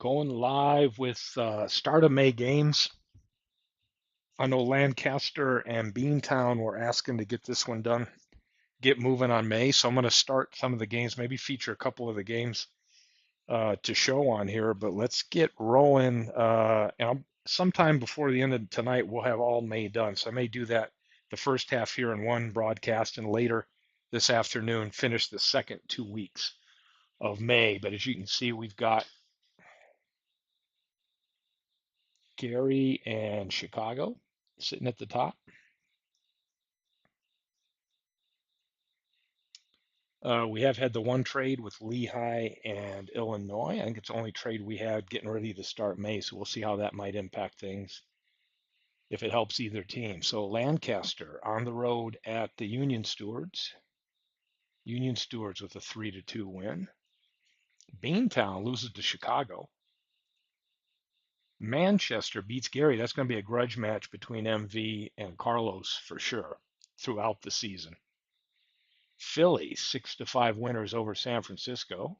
Going live with start of May games. I know Lancaster and Beantown were asking to get this one done, get moving on May. So I'm going to start some of the games, maybe feature a couple of the games to show on here. But let's get rolling. Sometime before the end of tonight, we'll have all May done. So I may do that the first half here in one broadcast, and later this afternoon finish the second 2 weeks of May. But as you can see, we've got Gary and Chicago sitting at the top. We have had the one trade with Lehigh and Illinois. I think it's the only trade we had getting ready to start May, so we'll see how that might impact things if it helps either team. So Lancaster on the road at the Union Stewards. Union Stewards with a 3-2 win. Beantown loses to Chicago. Manchester beats Gary. That's going to be a grudge match between MV and Carlos for sure throughout the season. Philly 6-5 winners over San Francisco.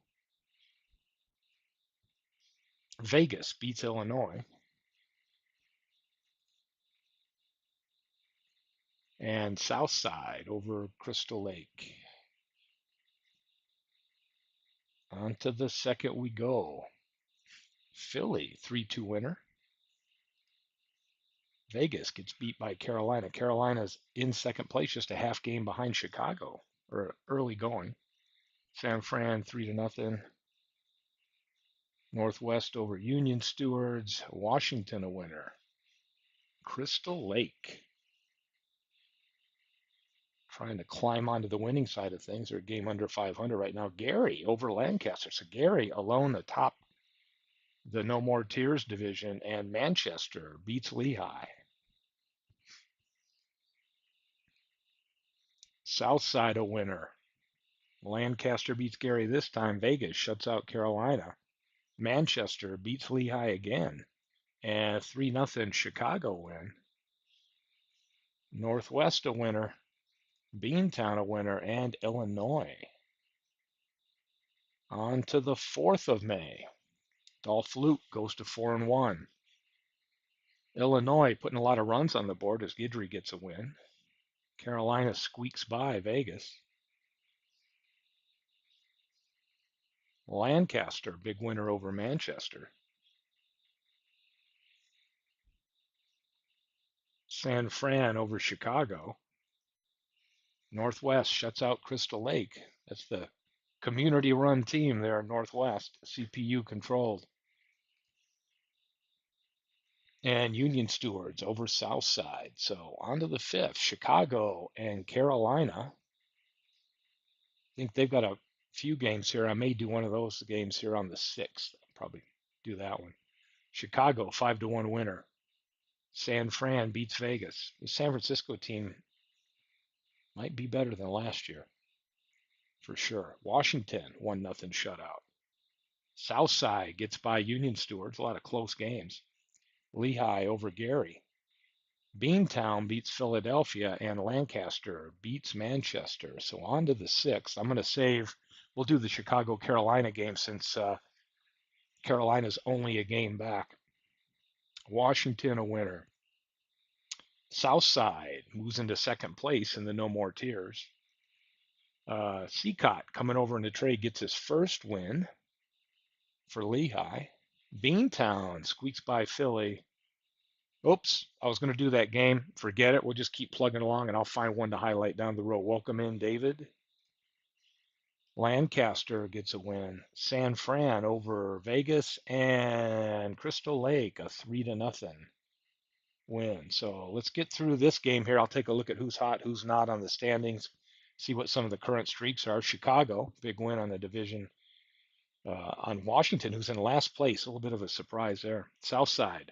Vegas beats Illinois. And Southside over Crystal Lake. On to the second we go. Philly 3-2 winner. Vegas gets beat by Carolina. Carolina's in second place, just a half game behind Chicago, or early going. San Fran 3-0. Northwest over Union Stewards. Washington a winner. Crystal Lake trying to climb onto the winning side of things. They're a game under 500 right now. Gary over Lancaster. So Gary alone atop the No More Tears division, and Manchester beats Lehigh. Southside a winner. Lancaster beats Gary this time. Vegas shuts out Carolina. Manchester beats Lehigh again. And 3-0 Chicago win. Northwest a winner. Beantown a winner. And Illinois. On to the 4th of May. Dolph Luke goes to 4-1. Illinois putting a lot of runs on the board as Guidry gets a win. Carolina squeaks by Vegas. Lancaster, big winner over Manchester. San Fran over Chicago. Northwest shuts out Crystal Lake. That's the community-run team there in Northwest, CPU controlled. And Union Stewards over Southside. So on to the 5th, Chicago and Carolina. I think they've got a few games here. I may do one of those games here on the 6th. I'll probably do that one. Chicago, 5-1 winner. San Fran beats Vegas. The San Francisco team might be better than last year, for sure. Washington, 1-0 shutout. Southside gets by Union Stewards, a lot of close games. Lehigh over Gary. Beantown beats Philadelphia, and Lancaster beats Manchester. So on to the 6th. I'm going to save, we'll do the Chicago-Carolina game since Carolina's only a game back. Washington a winner. Southside moves into second place in the No More Tears. Seacott coming over in the trade gets his first win for Lehigh. Beantown squeaks by Philly. Oops, I was going to do that game. Forget it. We'll just keep plugging along and I'll find one to highlight down the road. Welcome in, David. Lancaster gets a win. San Fran over Vegas and Crystal Lake, a 3-0 win. So let's get through this game here. I'll take a look at who's hot, who's not on the standings, see what some of the current streaks are. Chicago, big win on the division. On Washington, who's in last place, a little bit of a surprise there. Southside.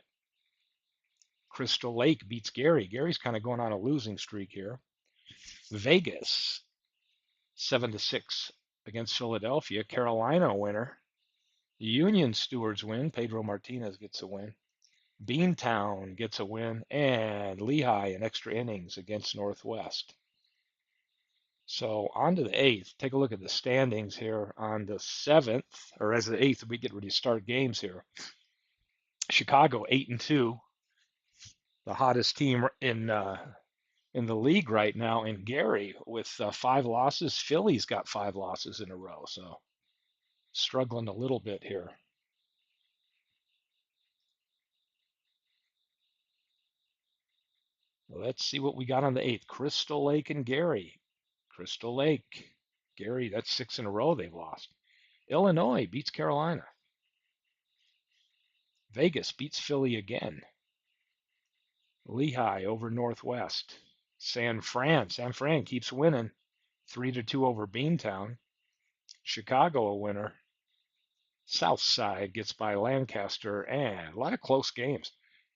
Crystal Lake beats Gary. Gary's kind of going on a losing streak here. Vegas, 7-6 against Philadelphia. Carolina winner. Union Stewards win. Pedro Martinez gets a win. Beantown gets a win. And Lehigh in extra innings against Northwest. So on to the 8th. Take a look at the standings here on the 7th, or as the 8th, we get ready to start games here. Chicago 8-2, the hottest team in the league right now. And Gary with 5 losses. Philly's got 5 losses in a row, so struggling a little bit here. Let's see what we got on the 8th. Crystal Lake and Gary. Crystal Lake, Gary, that's 6 in a row they've lost. Illinois beats Carolina. Vegas beats Philly again. Lehigh over Northwest. San Fran keeps winning. 3-2 over Beantown. Chicago a winner. Southside gets by Lancaster, and a lot of close games.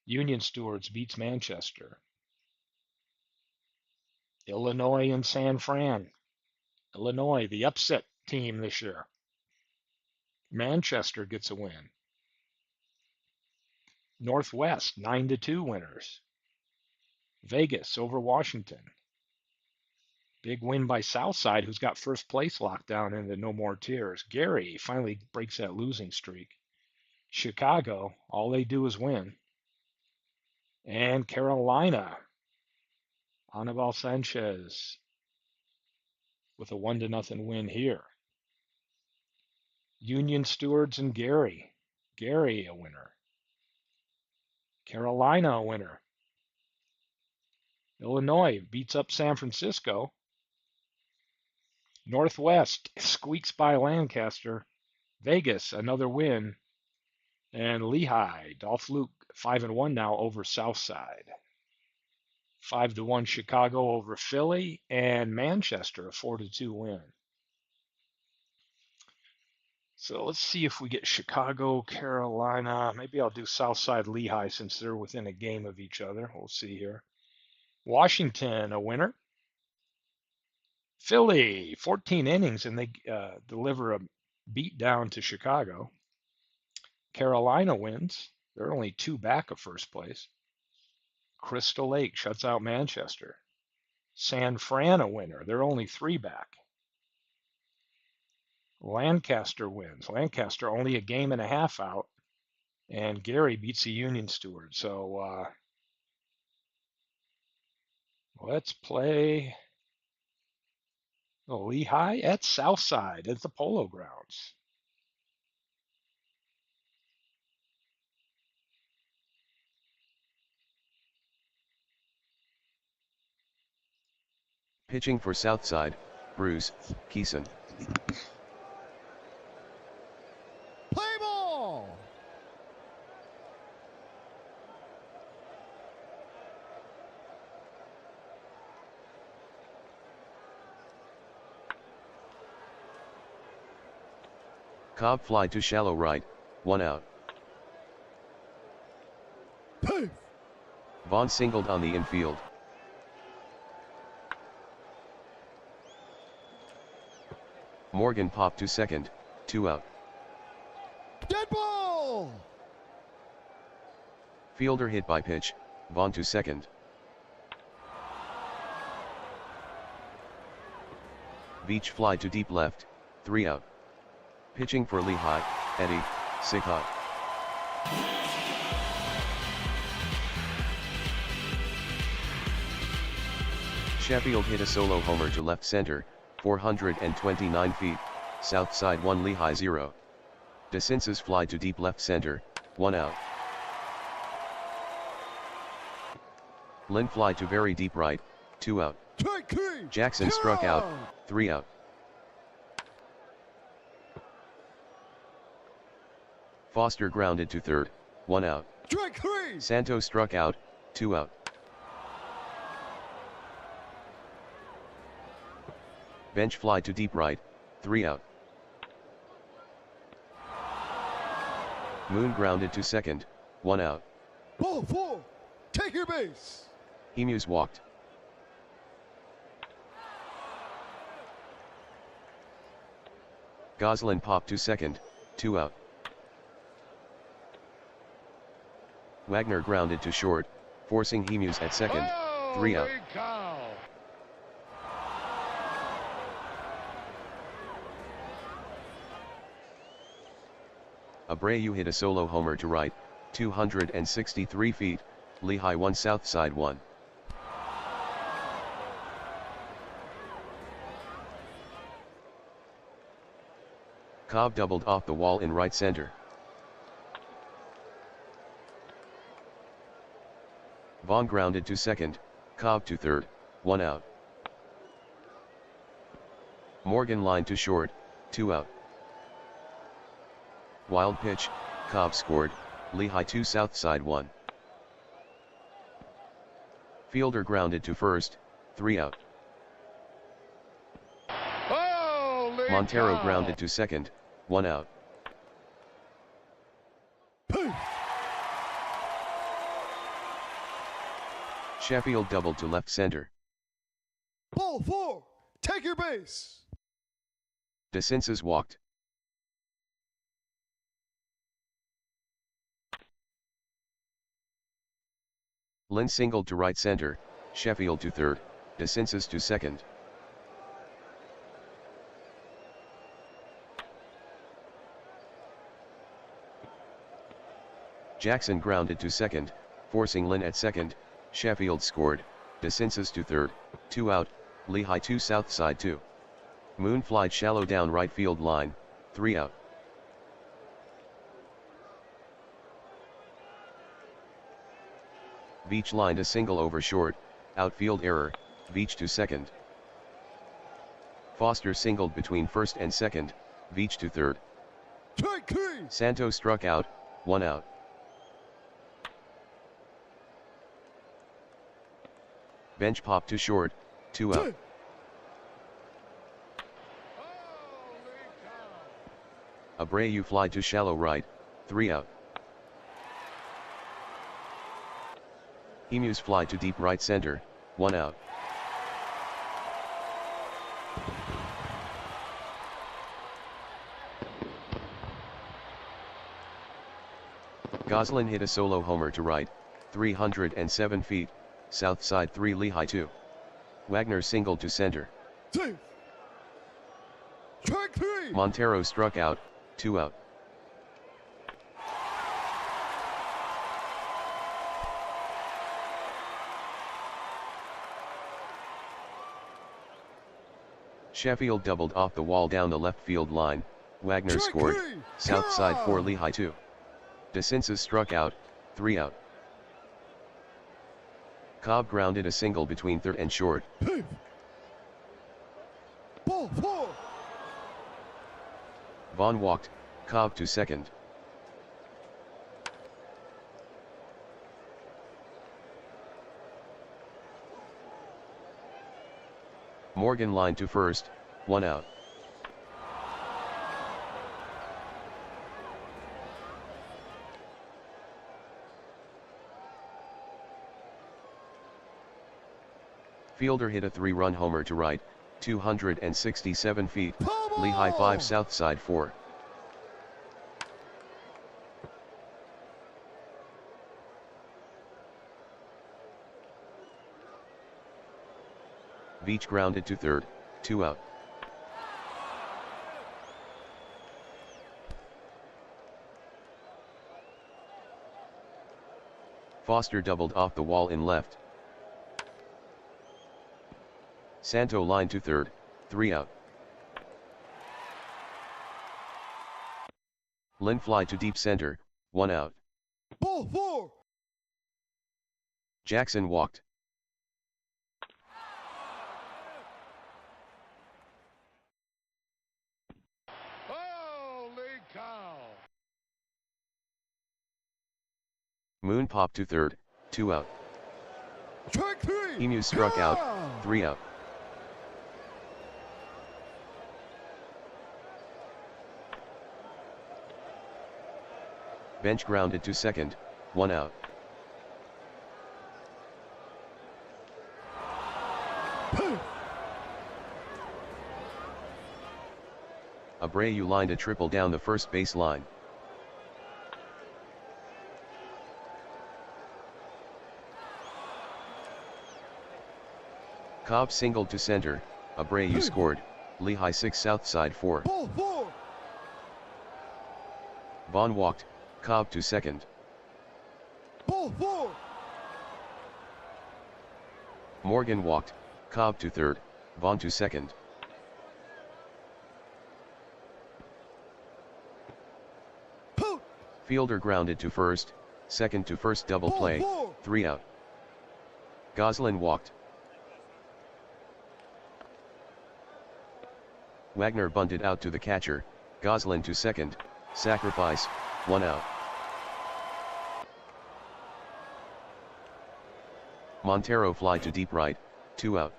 Union Stewards beats Manchester. Illinois and San Fran. Illinois, the upset team this year. Manchester gets a win. Northwest, 9-2 winners. Vegas over Washington. Big win by Southside, who's got first place locked down in the No More Tears. Gary finally breaks that losing streak. Chicago, all they do is win. And Carolina, Anibal Sanchez with a 1-0 win here. Union Stewards and Gary. Gary a winner. Carolina a winner. Illinois beats up San Francisco. Northwest squeaks by Lancaster. Vegas, another win. And Lehigh, Dolph Luke, 5-1 now over Southside. 5-1 Chicago over Philly, and Manchester, a 4-2 win. So let's see if we get Chicago, Carolina. Maybe I'll do Southside, Lehigh, since they're within a game of each other. We'll see here. Washington, a winner. Philly, 14 innings, and they deliver a beat down to Chicago. Carolina wins. They're only 2 back of first place. Crystal Lake shuts out Manchester. San Fran a winner. They're only 3 back. Lancaster wins. Lancaster only a game and a half out. And Gary beats the Union Steward. So let's play Lehigh at Southside at the Polo Grounds. Pitching for Southside, Bruce Keeson. Play ball! Cobb fly to shallow right, 1 out. Poof! Vaughn singled on the infield. Morgan popped to second, 2 out. Dead ball! Fielder hit by pitch, Vaughn to second. Beach fly to deep left, 3 out. Pitching for Lehigh, Eddie Sickott. Sheffield hit a solo homer to left center, 429 feet, Southside 1 Lehigh 0. DeCinces fly to deep left center, 1 out. Lynn fly to very deep right, 2 out. Jackson struck out, 3 out. Foster grounded to third, 1 out. Santos struck out, 2 out. Bench fly to deep right, 3 out. Moon grounded to second, 1 out. Ball 4, take your base. Emus walked. Goslin popped to second, 2 out. Wagner grounded to short, forcing Emus at second, 3 out. Abreu hit a solo homer to right, 263 feet, Lehigh 1 south side 1. Cobb doubled off the wall in right center. Vaughn grounded to second, Cobb to third, 1 out. Morgan lined to short, 2 out. Wild pitch, Cobb scored, Lehigh 2 south side 1. Fielder grounded to first, 3 out. Montero grounded to second, 1 out. Sheffield doubled to left center. Ball 4. Take your base. DeCinces walked. Lynn singled to right center, Sheffield to third, DeCinces to second. Jackson grounded to second, forcing Lynn at second, Sheffield scored, DeCinces to third, 2 out, Lehigh 2 south side 2. Moon flied shallow down right field line, 3 out. Veach lined a single over short, outfield error, Veach to second. Foster singled between first and second, Veach to third. Santos struck out, 1 out. Bench pop to short, 2 out. Abreu fly to shallow right, 3 out. Emus fly to deep right center, 1 out. Goslin hit a solo homer to right, 307 feet, south side 3 Lehigh 2. Wagner singled to center. Montero struck out, 2 out. Sheffield doubled off the wall down the left field line, Wagner scored, south side 4 Lehigh 2. DeCinces struck out, 3 out. Cobb grounded a single between third and short. Ball 4. Vaughn walked, Cobb to second. Morgan lined to first, 1 out. Fielder hit a 3-run homer to right, 267 feet, Lehigh 5 south side 4. Veach grounded to third, 2 out. Foster doubled off the wall in left. Santo lined to third, 3 out. Lynn fly to deep center, 1 out. Ball 4. Jackson walked. Holy cow. Moon popped to third, 2 out. Strike 3. Emu struck out, 3 out. Bench grounded to second, 1 out. Abreu lined a triple down the first base line. Cobb singled to center, Abreu scored, Lehigh 6 south side 4. Ball 4. Vaughn walked, Cobb to second. Ball 4. Morgan walked, Cobb to third, Vaughn to second. Out. Fielder grounded to first, second to first double Ball play, 4. 3 out. Goslin walked. Wagner bunted out to the catcher, Goslin to second, sacrifice, 1 out. Montero fly to deep right, 2 out.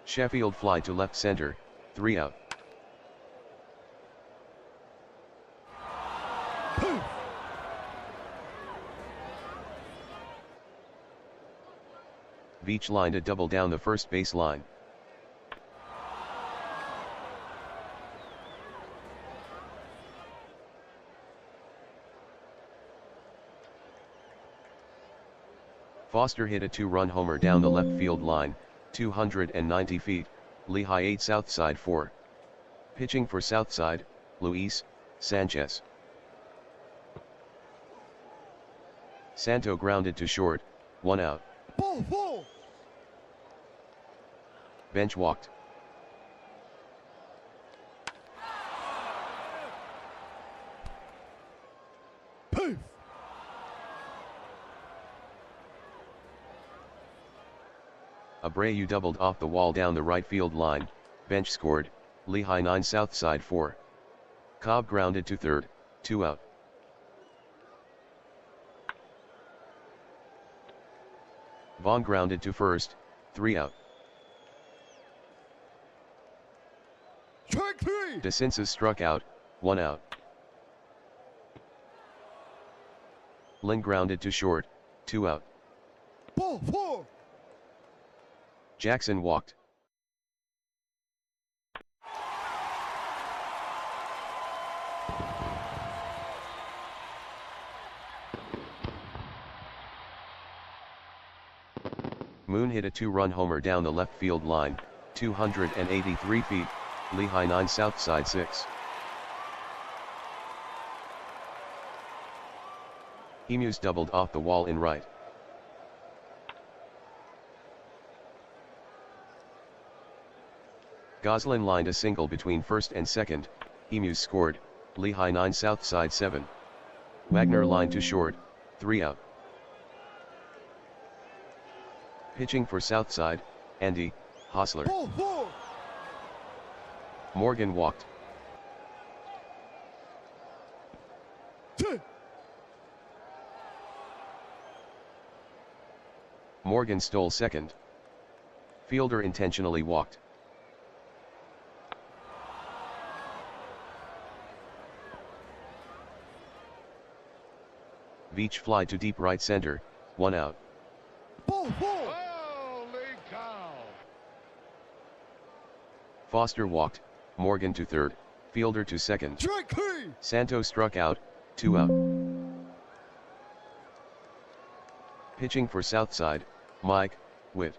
Sheffield fly to left center, 3 out. Veach lined a double down the first base line. Foster hit a 2-run homer down the left field line, 290 feet, Lehigh 8 Southside 4. Pitching for Southside, Luis Sanchez. Santo grounded to short, 1 out. Ball 4. Bench walked. Poof. Abreu doubled off the wall down the right field line, Bench scored, Lehigh 9 Southside 4. Cobb grounded to third, 2 out. Vaughn grounded to first, 3 out. Strike 3. DeCinces struck out, 1 out. Lynn grounded to short, 2 out. Ball 4. Jackson walked. Moon hit a 2-run homer down the left field line, 283 feet, Lehigh 9 Southside 6. Emus doubled off the wall in right. Goslin lined a single between first and second, Emus scored, Lehigh 9 Southside 7. Wagner lined to short, 3 out. Pitching for Southside, Andy Hostler. Ball 4. Morgan walked. Morgan stole second. Fielder intentionally walked. Veach fly to deep right center, 1 out. Ball 4. Holy cow! Foster walked, Morgan to third, Fielder to second. Strike 3. Santo struck out, 2 out. Pitching for Southside, Mike Witt.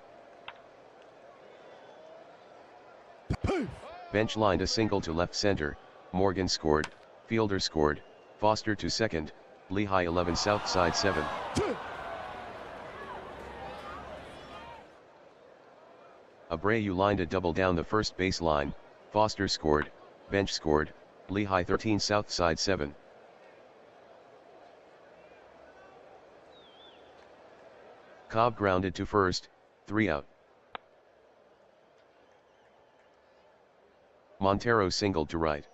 Poof. Bench lined a single to left center, Morgan scored, Fielder scored, Foster to second, Lehigh 11 Southside 7. Abreu lined a double down the first base line, Foster scored, Bench scored, Lehigh 13 Southside 7. Cobb grounded to first, 3 out. Montero singled to right.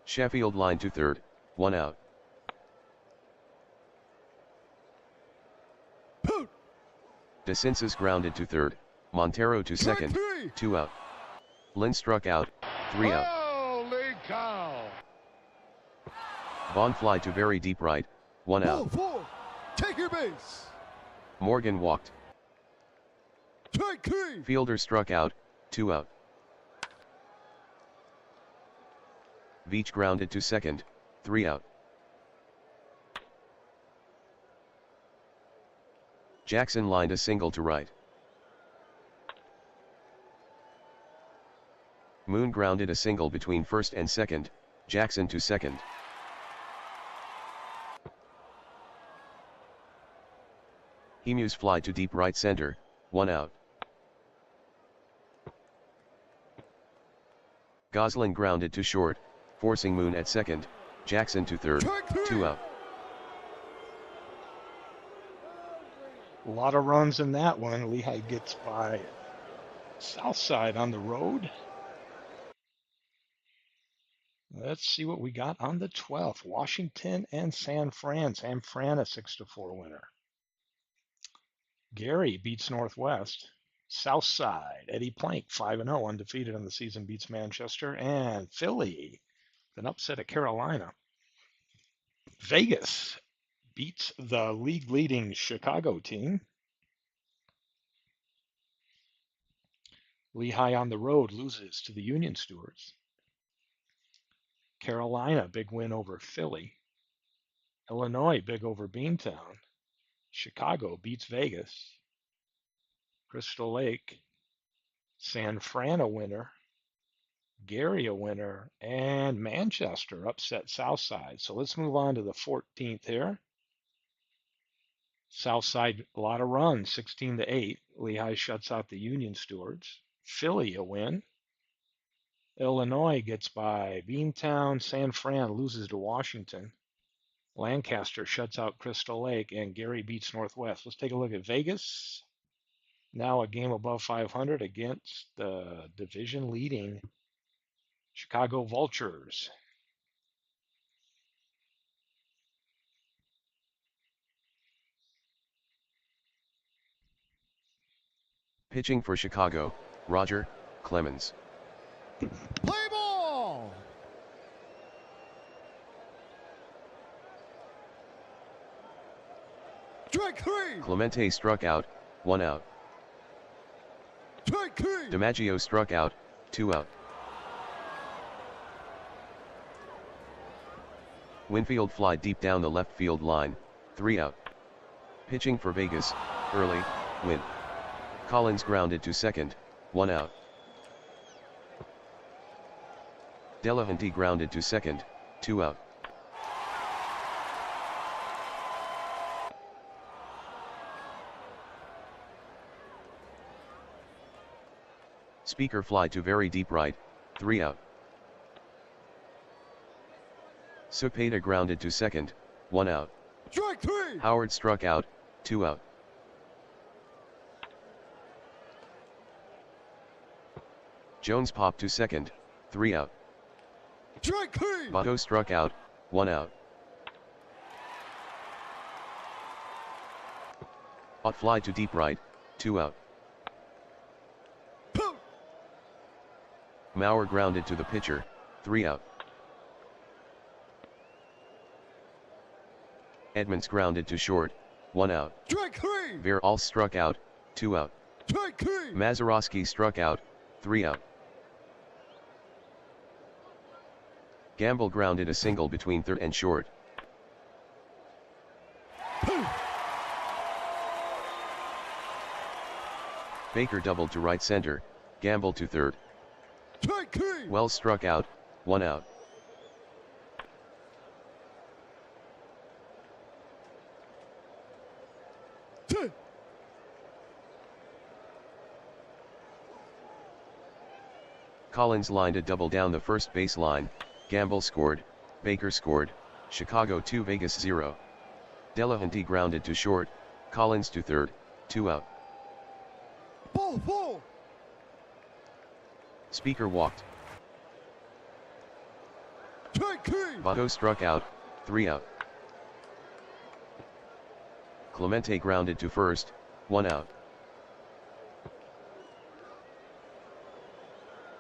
Sheffield lined to third, 1 out. Poot. DeCinces grounded to third, Montero to second, 2 out. Lynn struck out, 3 out. Holy cow! Vaughn fly to very deep right, 1 Ball out. 4. Take your base. Morgan walked. Strike 3. Fielder struck out, 2 out. Veach grounded to second, 3 out. Jackson lined a single to right. Moon grounded a single between first and second, Jackson to second. Emus fly to deep right center, 1 out. Gosling grounded to short, forcing Moon at second, Jackson to third, 2 out. A lot of runs in that one. Lehigh gets by Southside on the road. Let's see what we got on the 12th. Washington and San Fran. San Fran a 6-4 winner. Gary beats Northwest. Southside, Eddie Plank, 5-0, undefeated on the season, beats Manchester. And Philly, an upset at Carolina. Vegas beats the league-leading Chicago team. Lehigh on the road loses to the Union Stewards. Carolina, big win over Philly. Illinois, big over Beantown. Chicago beats Vegas. Crystal Lake, San Fran a winner. Gary a winner. And Manchester upset Southside. So let's move on to the 14th here. Southside, a lot of runs, 16-8. Lehigh shuts out the Union Stewards. Philly a win. Illinois gets by Beantown. San Fran loses to Washington. Lancaster shuts out Crystal Lake, and Gary beats Northwest. Let's take a look at Vegas. Now a game above 500 against the division leading Chicago Vultures. Pitching for Chicago, Roger Clemens. Play ball! Strike 3! Clemente struck out, 1 out. Strike 3! DiMaggio struck out, 2 out. Winfield fly deep down the left field line, 3 out. Pitching for Vegas, early, win. Collins grounded to second, 1 out. Delahanty grounded to second, 2 out. Speaker fly to very deep right, 3 out. Cepeda grounded to second, 1 out. Strike 3! Howard struck out, 2 out. Jones popped to second, 3 out. Strike 3! Botto struck out, 1 out. Ott fly to deep right, 2 out. Poot! Maurer grounded to the pitcher, 3 out. Edmonds grounded to short, 1 out. Strike 3! Verall struck out, 2 out. Strike 3! Mazeroski struck out, 3 out. Gamble grounded a single between third and short. Poot! Baker doubled to right center, Gamble to third. Strike 3! Wells struck out, 1 out. T- Collins lined a double down the first base line, Gamble scored, Baker scored, Chicago 2 Vegas 0. Delahanty grounded to short, Collins to third, 2 out. Ball 4! Speaker walked. Strike 3! Botto struck out, 3 out. Clemente grounded to first, 1 out.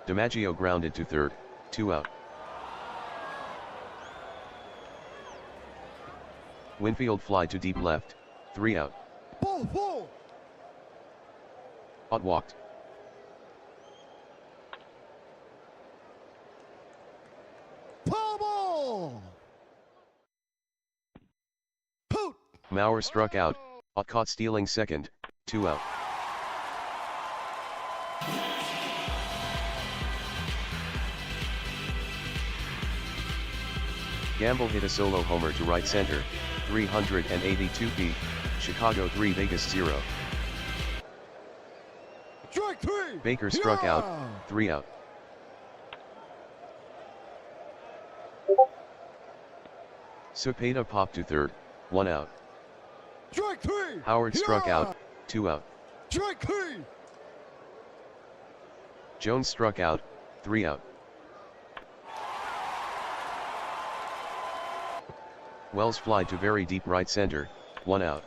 DiMaggio grounded to third, 2 out. Winfield fly to deep left, 3 out. Ball 4! Ott walked. Foul ball! Poot! Maurer struck out, Ott caught stealing second, 2 out. Gamble hit a solo homer to right center, 382 feet, Chicago 3 Vegas 0. Strike three. Baker struck out, Yeah. 3 out. Cepeda popped to third, 1 out. Strike three. Howard struck Yeah. out, 2 out. Strike three. Jones struck out, 3 out. Wells fly to very deep right center, 1 out.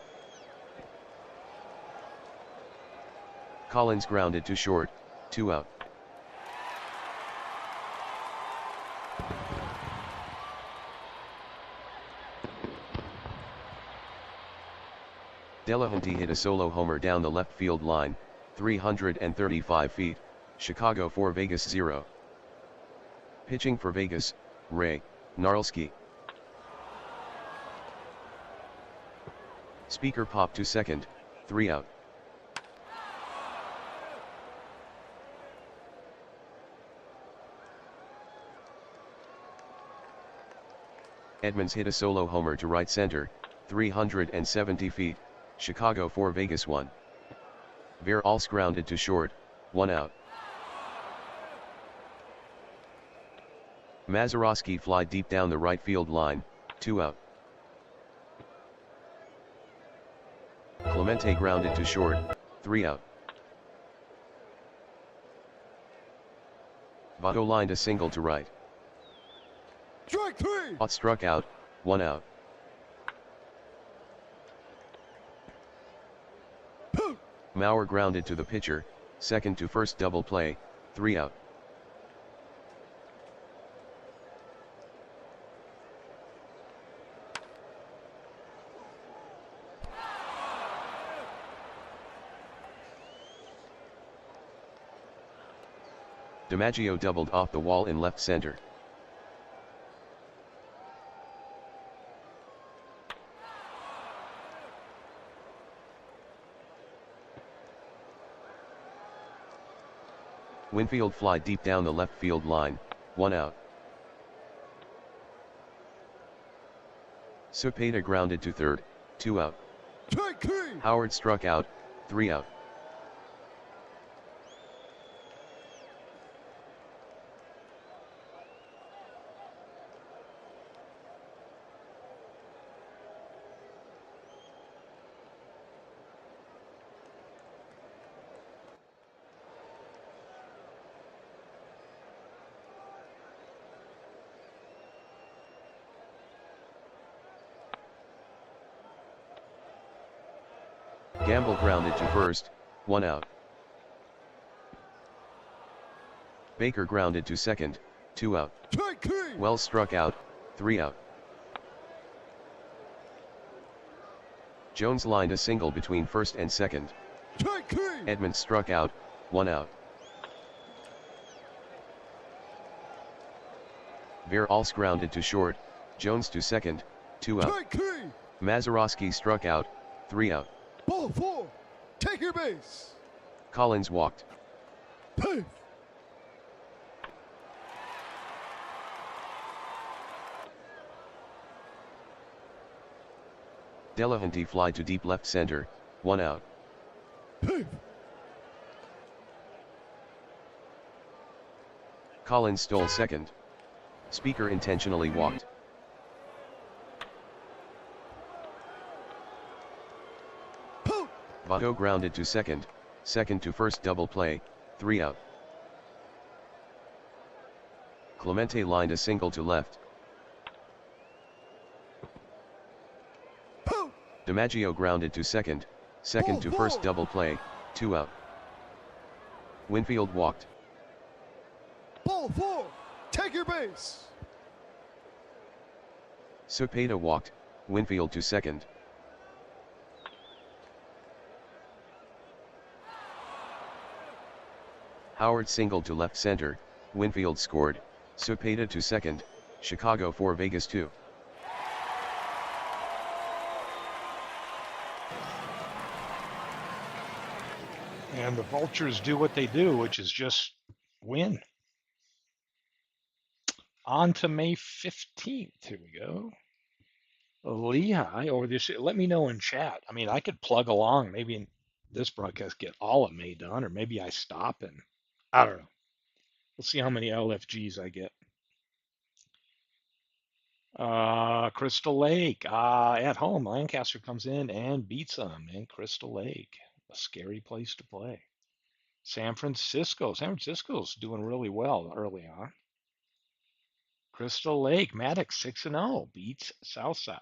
Collins grounded to short, 2 out. Delahanty hit a solo homer down the left field line, 335 feet, Chicago 4 Vegas 0. Pitching for Vegas, Ray Gnarlski. Speaker popped to second, 3 out. Edmonds hit a solo homer to right center, 370 feet, Chicago 4 Vegas 1. Veralls grounded to short, 1 out. Mazeroski fly deep down the right field line, 2 out. Clemente grounded to short, 3 out. Votto lined a single to right. Strike three. Ott struck out, 1 out. Mauer grounded to the pitcher, second to first double play, 3 out. DiMaggio doubled off the wall in left center. Winfield fly deep down the left field line, 1 out. Cepeda grounded to third, 2 out. Strike three. Howard struck out, 3 out. Gamble grounded to first, 1 out. Baker grounded to second, 2 out. Strike three. Wells struck out, 3 out. Jones lined a single between first and second. Strike three. Edmonds struck out, 1 out. Veralls grounded to short, Jones to second, 2 out. Strike three. Mazeroski struck out, 3 out. Ball four. Take your base. Collins walked. Hey. Delahanty fly to deep left center, 1 out. Hey. Collins stole second. Speaker intentionally walked. Votto grounded to second, second to first double play, 3 out. Clemente lined a single to left. DiMaggio grounded to second, second to first double play, 2 out. Winfield walked. Ball four. Take your base. Cepeda walked, Winfield to second. Howard singled to left center, Winfield scored, Cepeda to second, Chicago 4 Vegas 2. And the Vultures do what they do, which is just win. On to May 15th. Here we go. Lehigh over this. Let me know in chat. I mean, I could plug along. Maybe in this broadcast get all of May done, or maybe I stop and I don't know. We'll see how many LFGs I get. Crystal Lake. At home, Lancaster comes in and beats them in Crystal Lake. A scary place to play. San Francisco. San Francisco's doing really well early on. Crystal Lake. Maddox 6-0 beats Southside.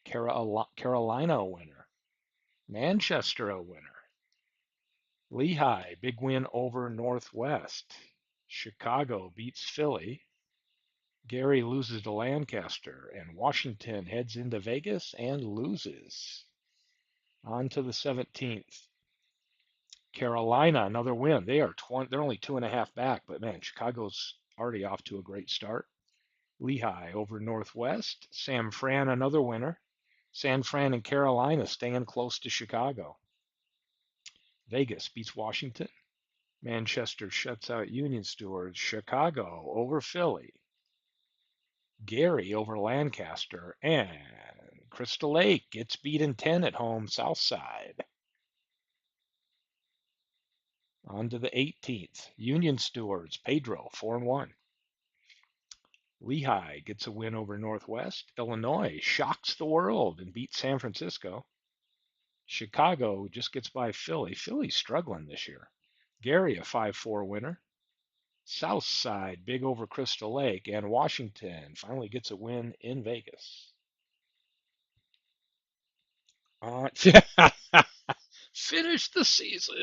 Carolina a winner. Manchester a winner. Lehigh, big win over Northwest. Chicago beats Philly. Gary loses to Lancaster, and Washington heads into Vegas and loses. On to the 17th. Carolina, another win. They're only 2.5 back, but man, Chicago's already off to a great start. Lehigh over Northwest. San Fran, another winner. San Fran and Carolina staying close to Chicago. Vegas beats Washington. Manchester shuts out Union Stewards. Chicago over Philly. Gary over Lancaster. And Crystal Lake gets beat in 10 at home, Southside. On to the 18th. Union Stewards, Pedro, 4-1. Lehigh gets a win over Northwest. Illinois shocks the world and beats San Francisco. Chicago just gets by Philly. Philly's struggling this year. Gary, a 5-4 winner. Southside, big over Crystal Lake. And Washington finally gets a win in Vegas. Finish the season.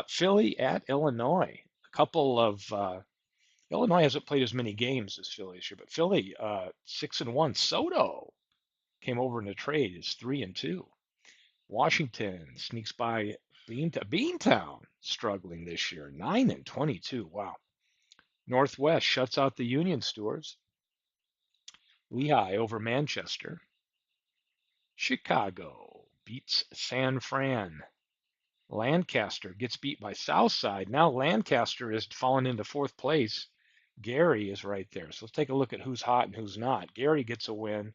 Philly at Illinois. A couple of Illinois hasn't played as many games as Philly this year, but Philly 6-1. Soto came over in a trade is 3-2. Washington sneaks by Beantown, struggling this year, 9-22. Wow. Northwest shuts out the Union Stewards. Lehigh over Manchester. Chicago beats San Fran. Lancaster gets beat by Southside. Now Lancaster is fallen into fourth place. Gary is right there. So let's take a look at who's hot and who's not. Gary gets a win,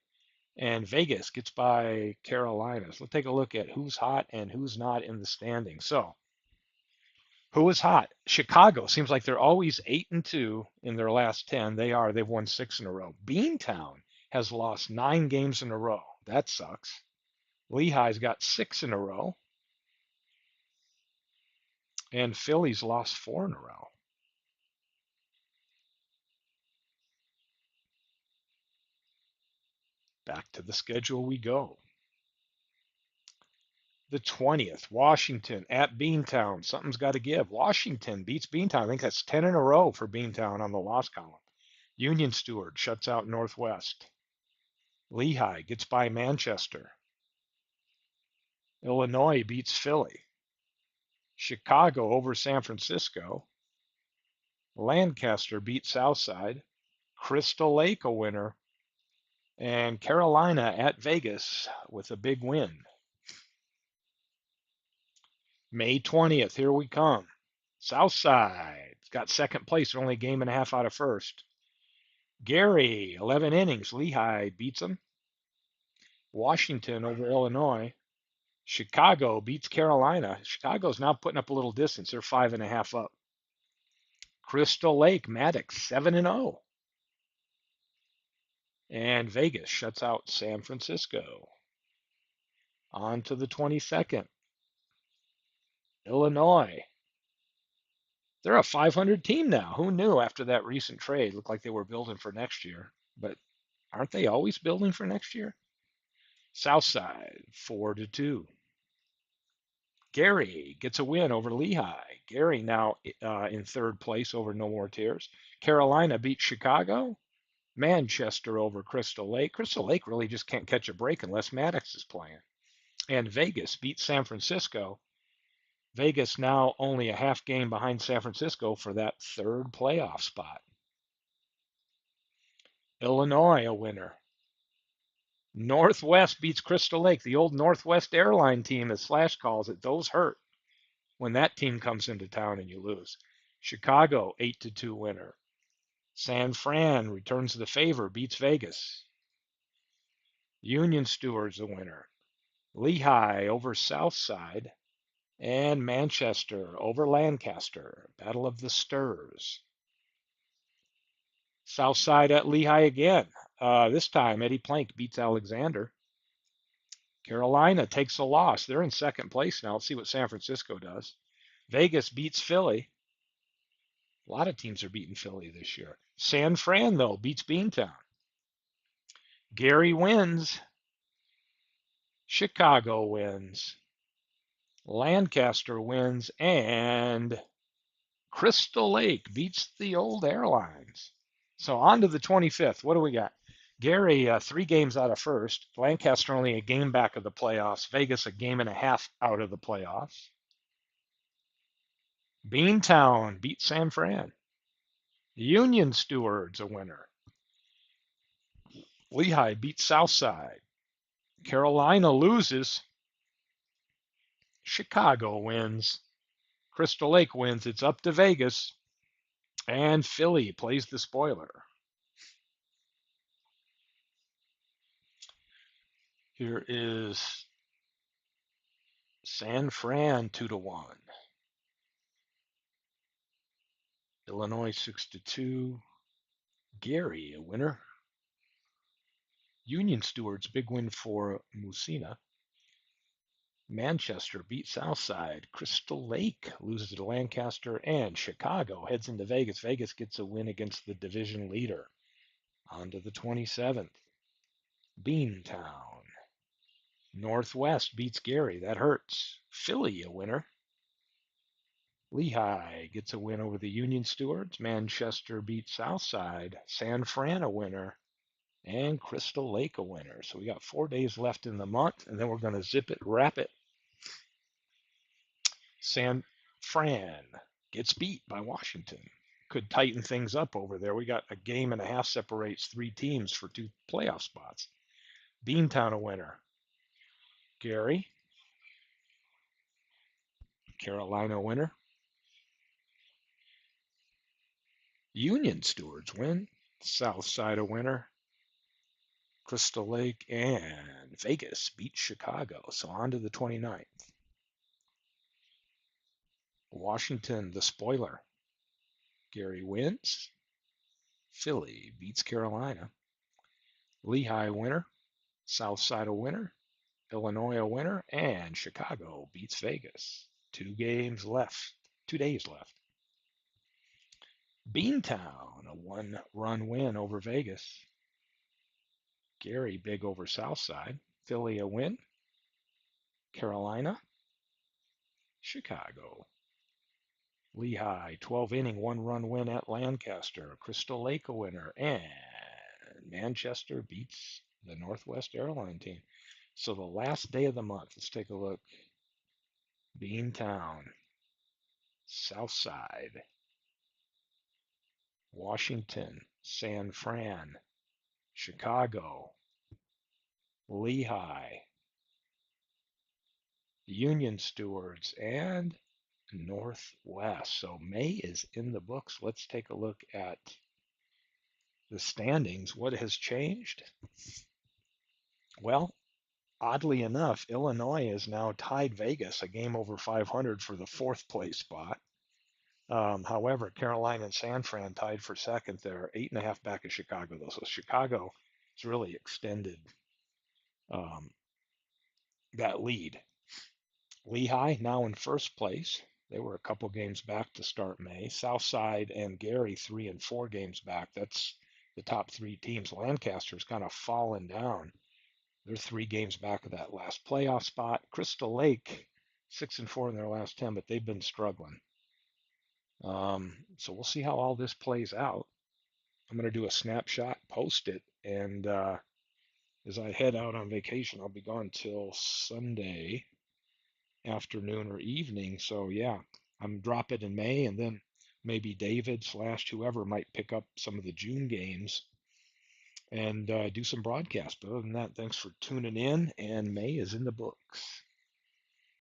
and Vegas gets by Carolina. So let's take a look at who's hot and who's not in the standings. So who is hot? Chicago. Seems like they're always 8-2 in their last 10. They've won 6 in a row. Beantown has lost 9 games in a row. That sucks. Lehigh's got 6 in a row. And Philly's lost 4 in a row. Back to the schedule we go. The 20th, Washington at Beantown. Something's got to give. Washington beats Beantown. I think that's 10 in a row for Beantown on the loss column. Union Stewart shuts out Northwest. Lehigh gets by Manchester. Illinois beats Philly. Chicago over San Francisco. Lancaster beats Southside. Crystal Lake a winner. And Carolina at Vegas with a big win. May 20th, here we come. Southside's got second place. They're only a game and a half out of first. Gary, 11 innings. Lehigh beats them. Washington over Illinois. Chicago beats Carolina. Chicago's now putting up a little distance. They're 5.5 up. Crystal Lake, Maddox, 7-0. And Vegas shuts out San Francisco. On to the 22nd. Illinois. They're a 500 team now. Who knew after that recent trade? Looked like they were building for next year. But aren't they always building for next year? Southside, 4-2. Gary gets a win over Lehigh. Gary now in third place over No More Tears. Carolina beats Chicago. Manchester over Crystal Lake. Crystal Lake really just can't catch a break unless Maddox is playing. And Vegas beats San Francisco. Vegas now only a half game behind San Francisco for that third playoff spot. Illinois a winner. Northwest beats Crystal Lake. The old Northwest airline team, as Slash calls it, those hurt when that team comes into town and you lose. Chicago 8-2 winner. San Fran returns the favor, beats Vegas. Union Stewards the winner. Lehigh over Southside. And Manchester over Lancaster. Battle of the Stirs. Southside at Lehigh again. This time, Eddie Plank beats Alexander. Carolina takes a loss. They're in second place now. Let's see what San Francisco does. Vegas beats Philly. A lot of teams are beating Philly this year. San Fran, though, beats Beantown. Gary wins. Chicago wins. Lancaster wins. And Crystal Lake beats the old Airlines. So on to the 25th. What do we got? Gary, 3 games out of first. Lancaster only a game back of the playoffs. Vegas a game and a half out of the playoffs. Beantown beats San Fran. Union Stewards a winner. Lehigh beats Southside. Carolina loses. Chicago wins. Crystal Lake wins. It's up to Vegas. And Philly plays the spoiler. Here is San Fran 2-1. Illinois 6-2. Gary a winner. Union Stewards big win for Musina. Manchester beat Southside. Crystal Lake loses to Lancaster, and Chicago heads into Vegas. Vegas gets a win against the division leader. On to the 27th. Beantown. Northwest beats Gary. That hurts. Philly a winner. Lehigh gets a win over the Union Stewards. Manchester beats Southside. San Fran a winner. And Crystal Lake a winner. So we got 4 days left in the month, and then we're going to zip it, wrap it. San Fran gets beat by Washington. Could tighten things up over there. We got a game and a half separates 3 teams for 2 playoff spots. Beantown a winner. Gary. Carolina winner. Union Stewards win. Southside a winner. Crystal Lake and Vegas beat Chicago. So on to the 29th. Washington, the spoiler. Gary wins. Philly beats Carolina. Lehigh winner. Southside a winner. Illinois a winner. And Chicago beats Vegas. 2 games left. 2 days left. Beantown, a 1-run win over Vegas. Gary big over Southside. Philly a win. Carolina. Chicago. Lehigh, 12-inning, 1-run win at Lancaster. Crystal Lake a winner. And Manchester beats the Northwest Airline team. So the last day of the month, let's take a look. Beantown. Southside. Washington. San Fran. Chicago. Lehigh. Union Stewards. And Northwest. So May is in the books. Let's take a look at the standings. What has changed? Well, oddly enough, Illinois is now tied Vegas, a game over 500 for the 4th place spot. However, Carolina and San Fran tied for 2nd. They're 8.5 back of Chicago, though. So Chicago has really extended that lead. Lehigh now in 1st place. They were a couple games back to start May. Southside and Gary 3 and 4 games back. That's the top 3 teams. Lancaster's kind of fallen down. They're 3 games back of that last playoff spot. Crystal Lake 6 and 4 in their last 10, but they've been struggling. So we'll see how all this plays out. I'm going to do a snapshot, post it, and as I head out on vacation, I'll be gone till Sunday afternoon or evening. So yeah, I'm drop it in May, and then maybe David / whoever might pick up some of the June games and do some broadcasts. But other than that, thanks for tuning in, and May is in the books.